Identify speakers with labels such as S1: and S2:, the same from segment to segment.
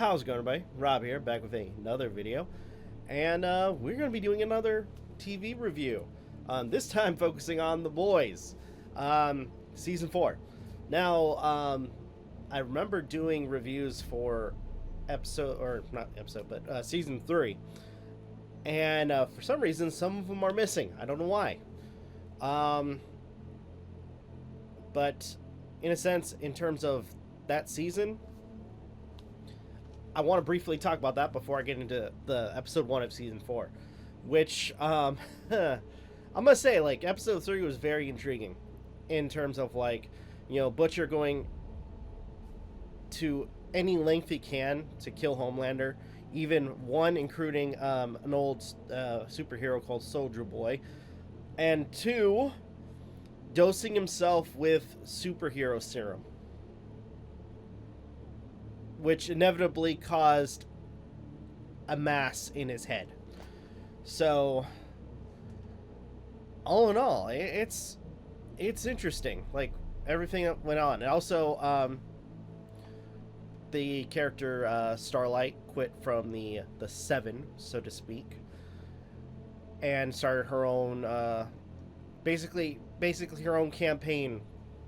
S1: How's it going, everybody? Rob here, back with another video. And we're going to be doing another TV review. This time focusing on The Boys, Season 4. Now, I remember doing reviews for Season 3. And for some reason, some of them are missing. I don't know why. But in a sense, in terms of that season, I want to briefly talk about that before I get into the episode 1 of season 4, which I'm gonna say, like, episode 3 was very intriguing in terms of, like, you know, Butcher going to any length he can to kill Homelander, even one including an old superhero called Soldier Boy, and 2, dosing himself with superhero serum, which inevitably caused a mass in his head. So, all in all, it's interesting, like, everything that went on. And also, the character Starlight quit from the Seven, so to speak, and started her own, basically her own campaign,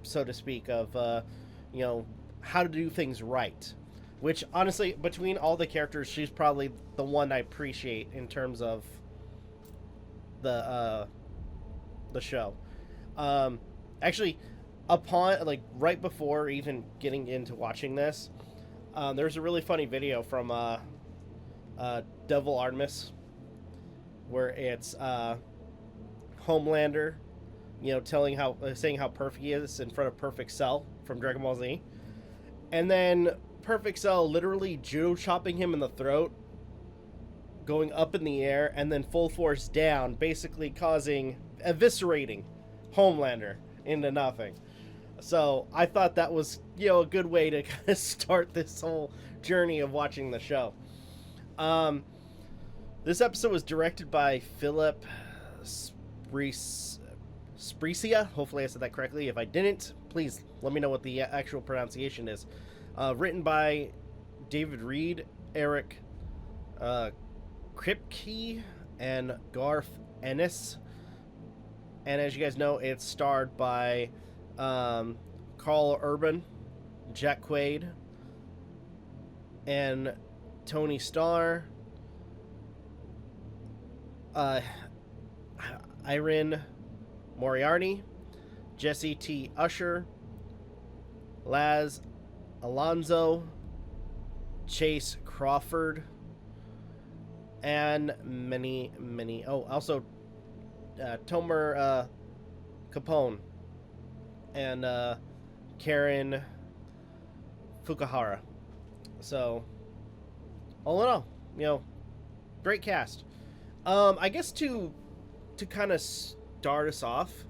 S1: so to speak, of, you know, how to do things right. Which, honestly, between all the characters, she's probably the one I appreciate in terms of the show. Actually, upon, like, right before even getting into watching this, there's a really funny video from Devil Artemis, where it's Homelander, you know, saying how perfect he is in front of Perfect Cell from Dragon Ball Z, and then Perfect Cell literally judo chopping him in the throat, going up in the air, and then full force down, basically eviscerating Homelander into nothing. So I thought that was, you know, a good way to kind of start this whole journey of watching the show. This episode was directed by Philip Sprecia. Hopefully I said that correctly. If I didn't, please let me know what the actual pronunciation is. Written by David Reed, Eric Kripke, and Garth Ennis. And as you guys know, it's starred by Carl Urban, Jack Quaid, and Tony Starr, Irene Moriarty, Jesse T. Usher, Laz Alonso, Chase Crawford, and many. Oh, also Tomer Capone and Karen Fukuhara. So, all in all, you know, great cast. I guess to kind of start us off,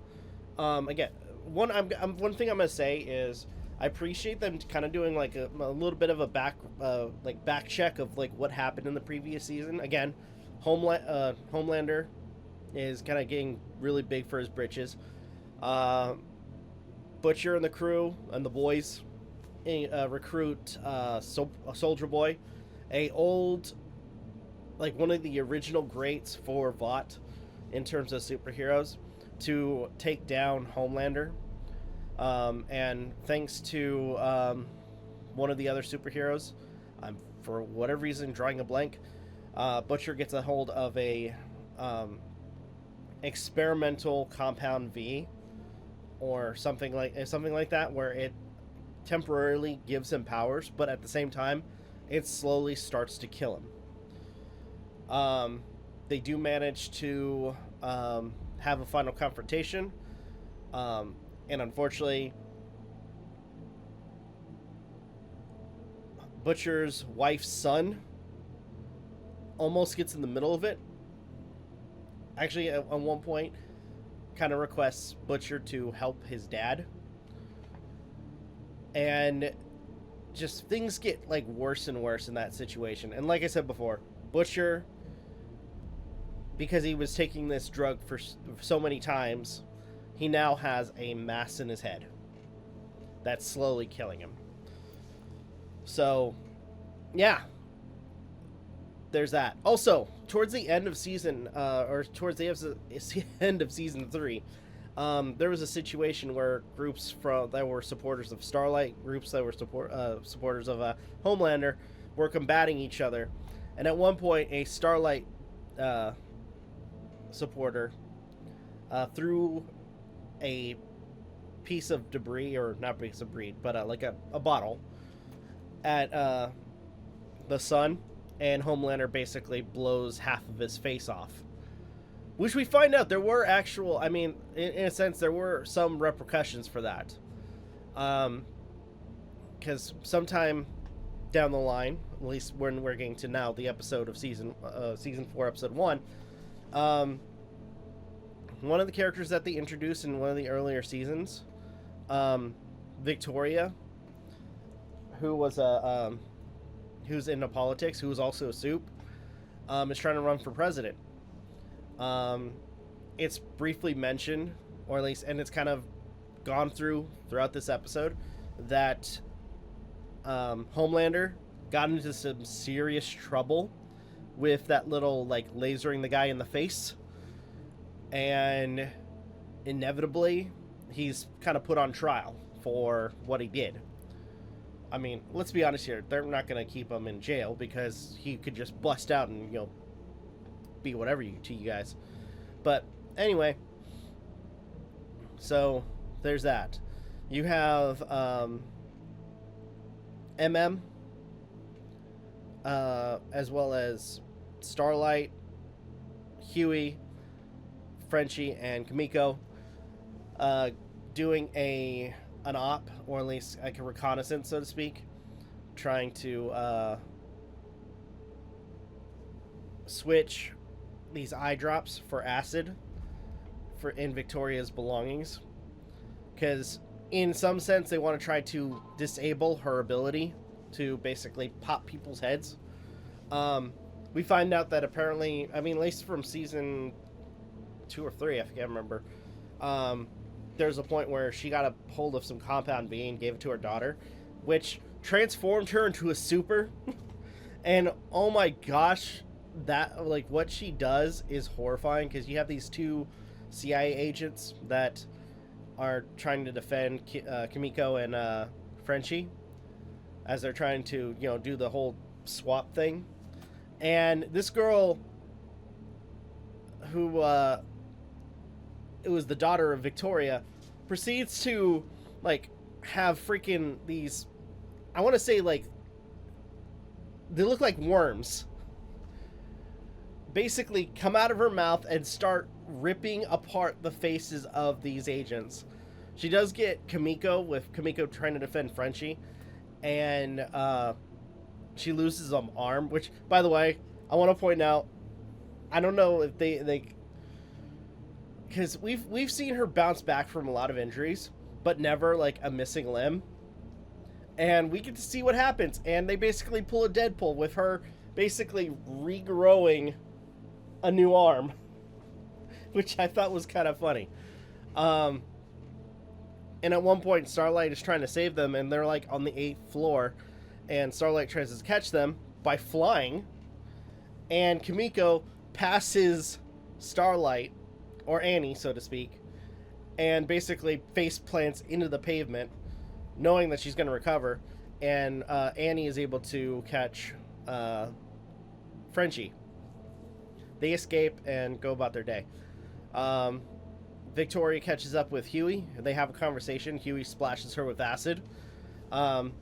S1: again, one thing I'm gonna say is, I appreciate them kind of doing, like, a little bit of a back check of, like, what happened in the previous season. Again, Homelander is kind of getting really big for his britches. Butcher and the crew and the boys recruit Soldier Boy, one of the original greats for Vought in terms of superheroes, to take down Homelander. And thanks to one of the other superheroes, I'm for whatever reason drawing a blank, Butcher gets a hold of a experimental compound V, or something like that, where it temporarily gives him powers, but at the same time, it slowly starts to kill him. They do manage to have a final confrontation. And unfortunately, Butcher's wife's son almost gets in the middle of it. Actually, at one point, kind of requests Butcher to help his dad. And just things get, like, worse and worse in that situation. And like I said before, Butcher, because he was taking this drug for so many times, he now has a mass in his head that's slowly killing him. So, yeah, there's that. Also, towards the end of season, or towards the end of season 3, there was a situation where groups that were supporters of Starlight, groups that were supporters of Homelander, were combating each other, and at one point, a Starlight supporter threw a piece of debris, or not piece of debris, but like a bottle at the sun, and Homelander basically blows half of his face off. Which we find out there were actual, I mean, in a sense, there were some repercussions for that. Because sometime down the line, at least when we're getting to now, the episode of season 4, episode 1, one of the characters that they introduced in one of the earlier seasons, Victoria, who was who's into politics, who was also a soup, is trying to run for president. It's briefly mentioned, or at least, and it's kind of gone throughout this episode, that Homelander got into some serious trouble with that little, like, lasering the guy in the face, and inevitably he's kind of put on trial for what he did. I mean, let's be honest here, they're not going to keep him in jail because he could just bust out and, you know, be whatever to you guys. But anyway, so there's that. You have MM, as well as Starlight, Huey, Frenchie, and Kimiko doing an op, or at least like a reconnaissance, so to speak, trying to switch these eye drops for acid in Victoria's belongings, because in some sense they want to try to disable her ability to basically pop people's heads. We find out that apparently, I mean, at least from season 2 or 3, I can't remember, there's a point where she got a hold of some compound V and gave it to her daughter, which transformed her into a super. And oh my gosh, that, like, what she does is horrifying, because you have these 2 CIA agents that are trying to defend Kimiko and Frenchie as they're trying to, you know, do the whole swap thing. And this girl, who it was the daughter of Victoria, proceeds to, like, have freaking these, I want to say, like, they look like worms, basically come out of her mouth and start ripping apart the faces of these agents. She does get Kimiko, with Kimiko trying to defend Frenchie, and she loses an arm, which, by the way, I want to point out, I don't know if they because we've seen her bounce back from a lot of injuries, but never like a missing limb. And we get to see what happens, and they basically pull a Deadpool with her basically regrowing a new arm, which I thought was kind of funny. And at one point, Starlight is trying to save them, and they're like on the 8th floor, and Starlight tries to catch them by flying, and Kimiko passes Starlight, or Annie, so to speak, and basically face plants into the pavement, knowing that she's going to recover, and Annie is able to catch Frenchie. They escape and go about their day. Victoria catches up with Huey. They have a conversation. Huey splashes her with acid. And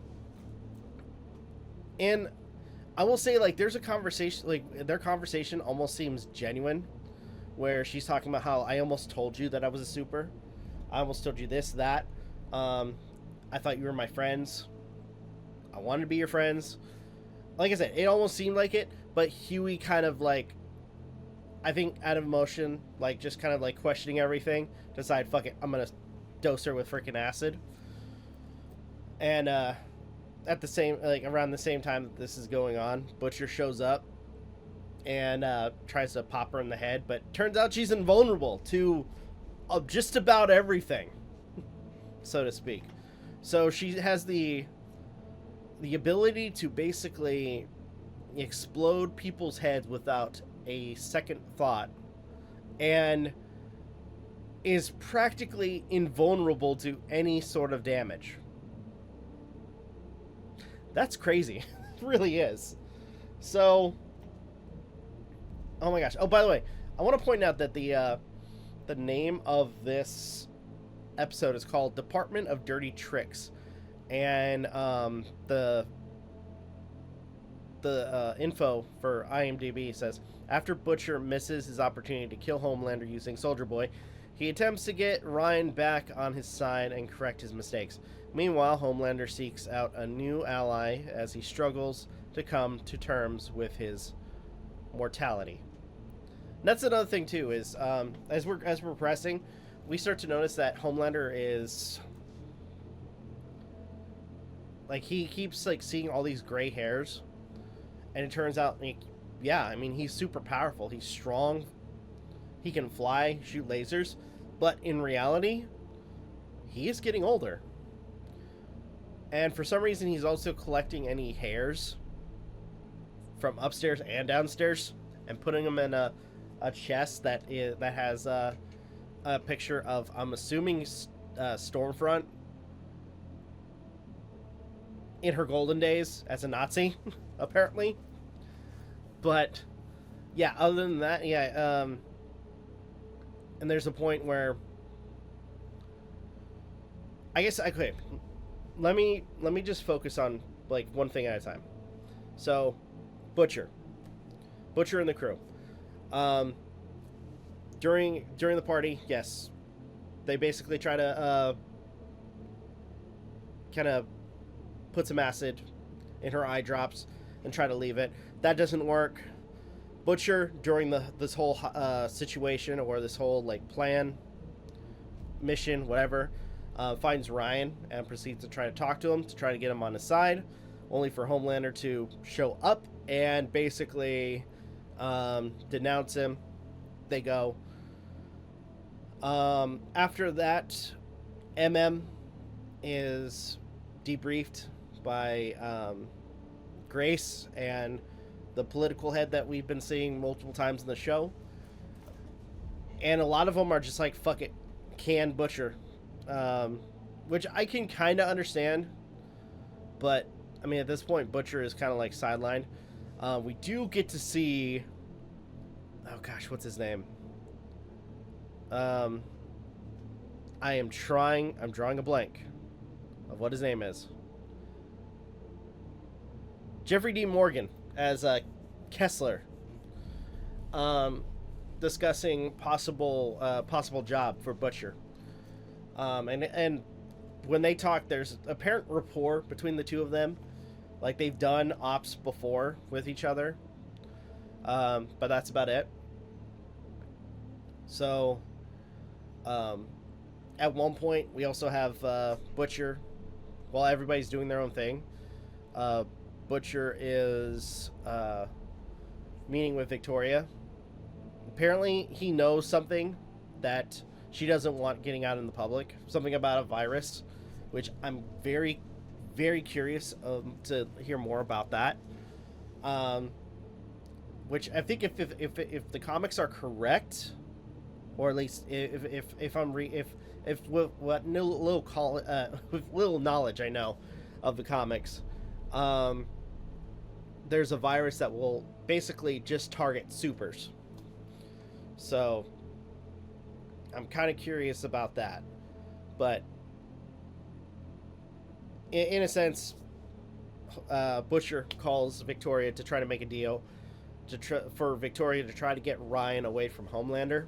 S1: I will say, like, there's a conversation, like, their conversation almost seems genuine, where she's talking about how, I almost told you that I was a super. I almost told you this, that. I thought you were my friends. I wanted to be your friends. Like I said, it almost seemed like it, but Huey kind of, like, I think out of emotion, like, just kind of, like, questioning everything, decide, fuck it, I'm gonna dose her with freaking acid. And, at the same, like, around the same time that this is going on, Butcher shows up and tries to pop her in the head, but turns out she's invulnerable to just about everything, so to speak. So she has the ability to basically explode people's heads without a second thought, and is practically invulnerable to any sort of damage. That's crazy. It really is. So, oh my gosh. Oh, by the way, I want to point out that the name of this episode is called Department of Dirty Tricks, and the info for IMDb says, after Butcher misses his opportunity to kill Homelander using Soldier Boy, he attempts to get Ryan back on his side and correct his mistakes. Meanwhile, Homelander seeks out a new ally as he struggles to come to terms with his mortality. And that's another thing too, is as we're progressing, we start to notice that Homelander is like, he keeps like seeing all these gray hairs, and it turns out, like, yeah, I mean, he's super powerful. He's strong. He can fly, shoot lasers, but in reality, he is getting older. And for some reason, he's also collecting any hairs from upstairs and downstairs and putting them in a chest that has a picture of, I'm assuming, Stormfront in her golden days as a Nazi, apparently. But yeah, other than that, yeah, and there's a point where I guess, okay, let me just focus on like one thing at a time. So, Butcher and the crew. During the party, yes, they basically try to kind of put some acid in her eye drops and try to leave it. That doesn't work. Butcher, during this whole situation, or this whole like plan, mission, whatever, finds Ryan and proceeds to try to talk to him, to try to get him on his side, only for Homelander to show up and basically denounce him. They go. After that, MM is debriefed by Grace and the political head that we've been seeing multiple times in the show. And a lot of them are just like, fuck it, can Butcher. Which I can kind of understand. But, I mean, at this point, Butcher is kind of like sidelined. We do get to see... Oh gosh, what's his name? I'm drawing a blank of what his name is. Jeffrey D. Morgan as Kessler, discussing possible job for Butcher. And when they talk, there's apparent rapport between the two of them, like they've done ops before with each other. But that's about it. So, at one point, we also have Butcher, while everybody's doing their own thing. Butcher is meeting with Victoria. Apparently, he knows something that she doesn't want getting out in the public. Something about a virus, which I'm very, very curious to hear more about that. Which I think if the comics are correct, or at least if with what with little knowledge I know of the comics, there's a virus that will basically just target supers. So I'm kind of curious about that. But in a sense, Butcher calls Victoria to try to make a deal for Victoria to try to get Ryan away from Homelander.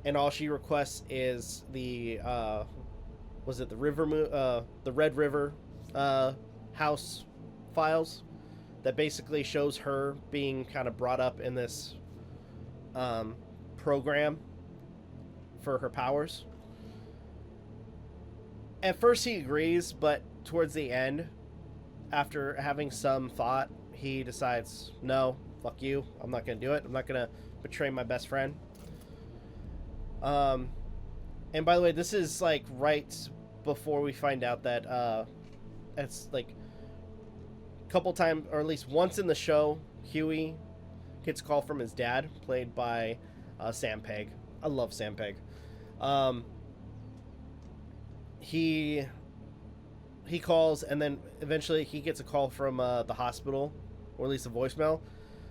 S1: And all she requests is the Red River house files that basically shows her being kind of brought up in this program for her powers. At first he agrees, but towards the end, after having some thought, he decides, no, fuck you, I'm not gonna do it. I'm not gonna betray my best friend. And by the way, this is like right before we find out that it's like couple times, or at least once in the show, Huey gets a call from his dad, played by Sam Pegg. I love Sam Pegg. He calls, and then eventually he gets a call from the hospital, or at least a voicemail,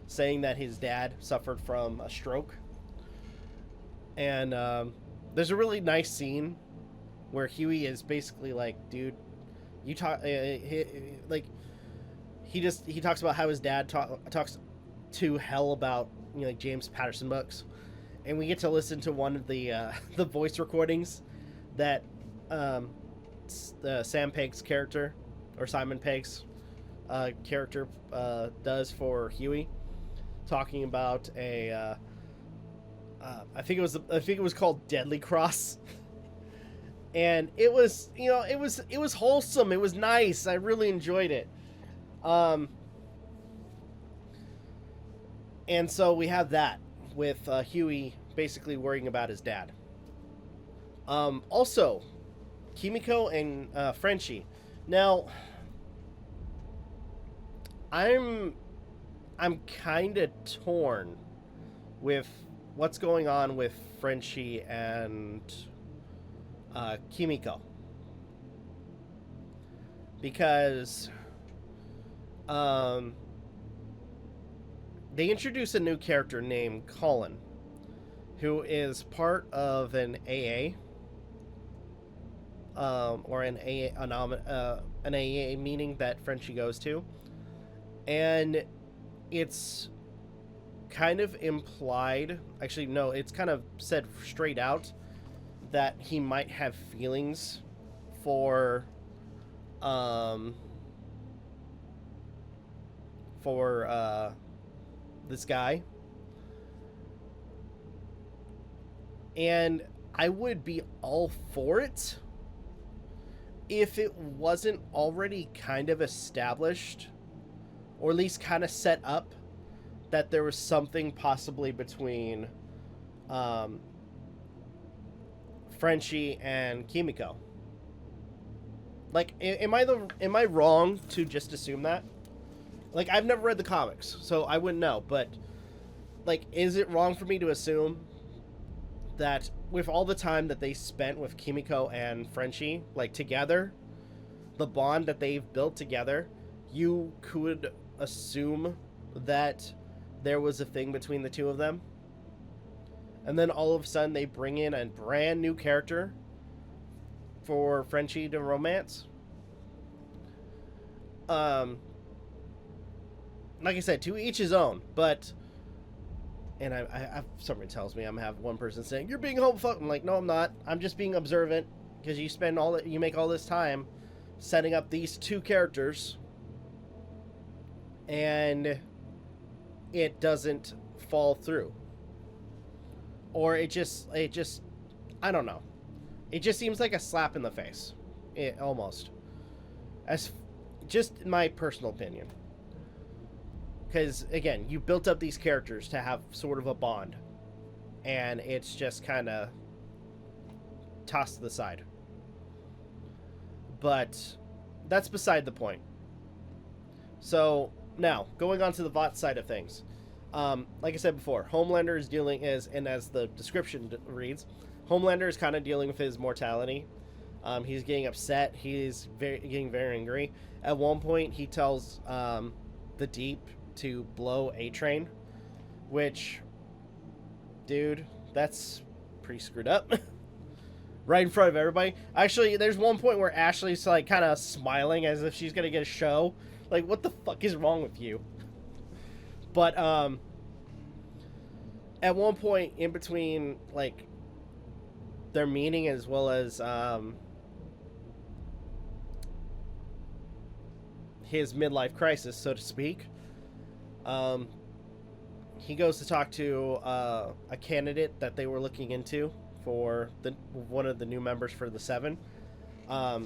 S1: saying that his dad suffered from a stroke. And there's a really nice scene where Huey is basically like, dude, you talk, like, he talks about how his dad talks to hell about, you know, like James Patterson books, and we get to listen to one of the the voice recordings that Sam Pegg's character, or Simon Pegg's character, does for Huey, talking about a I think it was called Deadly Cross. And it was, you know, it was wholesome. It was nice. I really enjoyed it. And so we have that with Huey basically worrying about his dad. Also, Kimiko and Frenchie. Now, I'm kind of torn with what's going on with Frenchie and Kimiko, because they introduce a new character named Colin, who is part of an AA, or an AA meeting that Frenchie goes to, and it's kind of implied, actually no, it's kind of said straight out, that he might have feelings for this guy. And I would be all for it if it wasn't already kind of established, or at least kind of set up, that there was something possibly between Frenchie and Kimiko. Like, am I wrong to just assume that? Like, I've never read the comics, so I wouldn't know, but like, is it wrong for me to assume that with all the time that they spent with Kimiko and Frenchie, like, together, the bond that they've built together, you could assume that there was a thing between the two of them? And then all of a sudden they bring in a brand new character for Frenchie to romance. Like I said, to each his own, but, and I somebody tells me I'm gonna have one person saying, you're being homophobic. I'm like, no, I'm not. I'm just being observant, because you make all this time setting up these two characters, and it doesn't fall through. Or it just, I don't know. It just seems like a slap in the face. Almost. As just my personal opinion. Because, again, you built up these characters to have sort of a bond. And it's just kind of tossed to the side. But that's beside the point. So, now, going on to the VOT side of things. Like I said before, Homelander is dealing, and as the description reads, Homelander is kind of dealing with his mortality. He's getting upset. He's getting very angry. At one point, he tells the Deep to blow A-Train, which, dude, that's pretty screwed up. Right in front of everybody. Actually, there's one point where Ashley's like kind of smiling as if she's gonna get a show. Like, what the fuck is wrong with you? But at one point in between, like, their meeting as well as his midlife crisis, so to speak, he goes to talk to a candidate that they were looking into for one of the new members for the Seven, a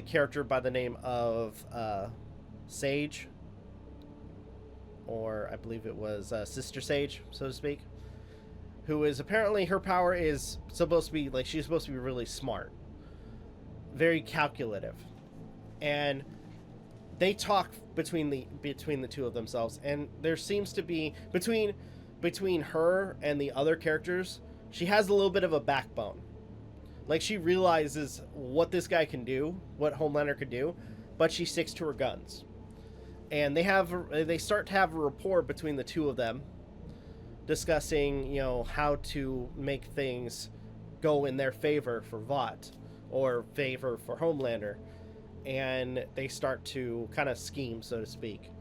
S1: character by the name of Sage, or I believe it was Sister Sage, so to speak, who is apparently, her power is supposed to be, like, she's supposed to be really smart, very calculative. And they talk between the two of themselves, and there seems to be between her and the other characters, she has a little bit of a backbone. Like, she realizes what this guy can do, what Homelander could do, but she sticks to her guns. And they start to have a rapport between the two of them, discussing, how to make things go in their favor for Vought, or favor for Homelander. And they start to kind of scheme, so to speak.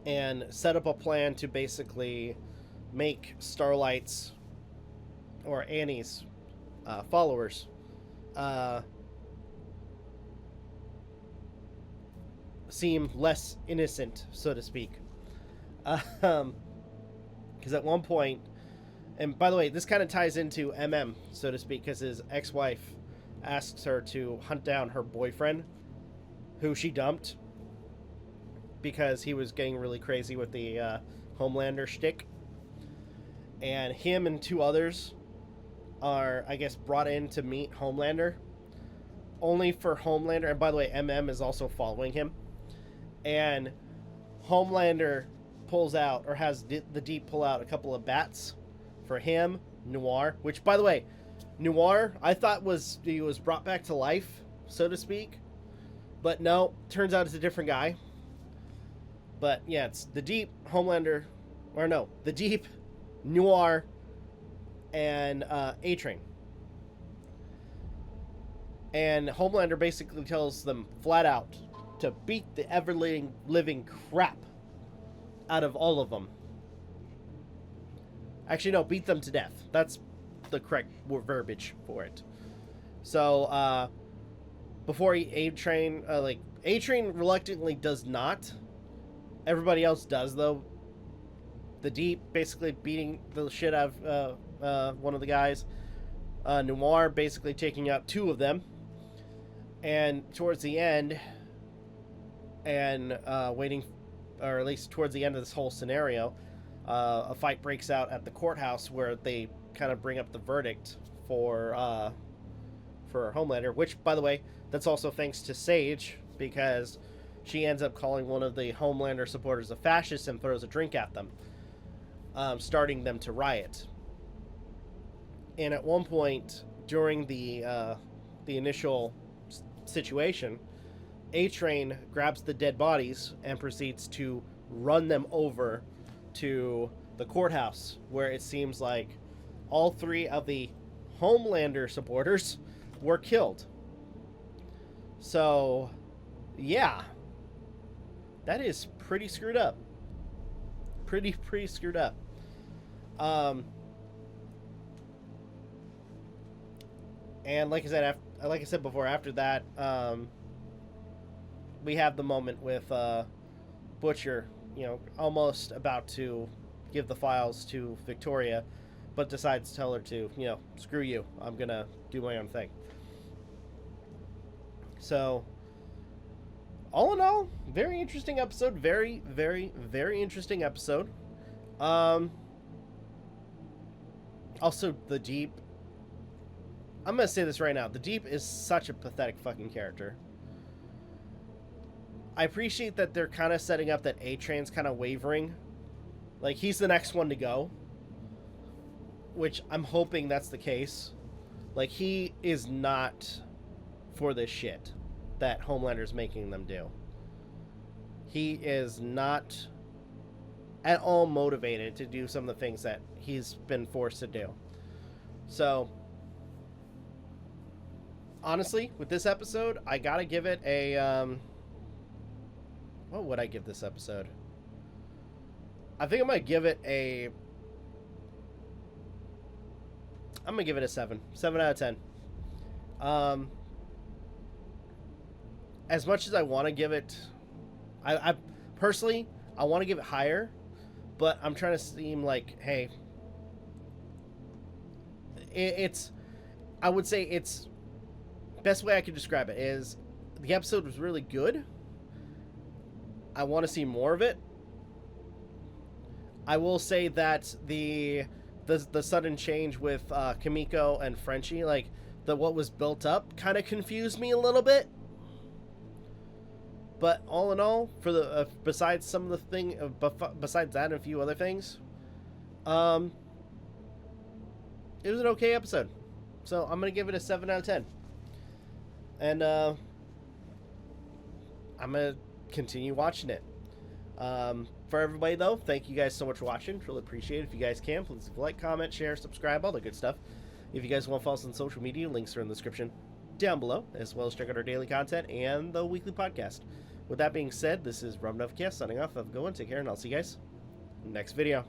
S1: And set up a plan to basically make Starlight's or Annie's followers seem less innocent, so to speak. Because at one point, and by the way, this kind of ties into so to speak, because his ex-wife asks her to hunt down her boyfriend, who she dumped because he was getting really crazy with the Homelander shtick. And him and two others are, I guess, brought in to meet Homelander, only for Homelander, and by the way, is also following him, and Homelander pulls out, or has the Deep pull out a couple of bats for him, Noir, which, by the way, Noir, I thought he was brought back to life, so to speak, but no, turns out it's a different guy. But yeah, it's the Deep, Homelander, or no, the Deep, Noir, and A-Train. And Homelander basically tells them flat out to beat the ever-living crap out of all of them. Actually, no, beat them to death. That's the correct verbiage for it. So, before A-Train, A-Train reluctantly does not. Everybody else does, though. The Deep basically beating the shit out of one of the guys. Noir basically taking out two of them. And towards the end, and waiting, or at least towards the end of this whole scenario, a fight breaks out at the courthouse where they kind of bring up the verdict for Homelander, which, by the way, that's also thanks to Sage, because she ends up calling one of the Homelander supporters a fascist and throws a drink at them, starting them to riot. And at one point during the initial situation, A-Train grabs the dead bodies and proceeds to run them over to the courthouse, where it seems like all three of the Homelander supporters were killed. So, yeah, that is pretty screwed up. Pretty screwed up. And like I said before, after that, we have the moment with Butcher, almost about to give the files to Victoria, but decides to tell her to, screw you, I'm gonna do my own thing. So, all in all, very interesting episode. Very, very, very interesting episode. Also, the Deep. I'm gonna say this right now. The Deep is such a pathetic fucking character. I appreciate that they're kind of setting up that A-Train's kind of wavering. Like, he's the next one to go. Which I'm hoping that's the case. Like, he is not for this shit that Homelander's making them do. He is not at all motivated to do some of the things that he's been forced to do. So, honestly, with this episode, I gotta give it a, what would I give this episode? I think I'm gonna give it a, I'm gonna give it a 7. 7 out of 10. As much as I want to give it, I personally, I want to give it higher, but I'm trying to seem like, hey, it's, I would say it's, best way I could describe it is, the episode was really good. I want to see more of it. I will say that the sudden change with Kimiko and Frenchie, like, what was built up kind of confused me a little bit. But all in all, for the besides some of the besides that and a few other things, it was an okay episode. So I'm gonna give it a 7 out of 10. And I'm gonna continue watching it. For everybody though, thank you guys so much for watching. Really appreciate it. If you guys can, please like, comment, share, subscribe, all the good stuff. If you guys want to follow us on social media, links are in the description down below, as well as check out our daily content and the weekly podcast. With that being said, this is Novakast signing off. Have a good one. Take care, and I'll see you guys next video.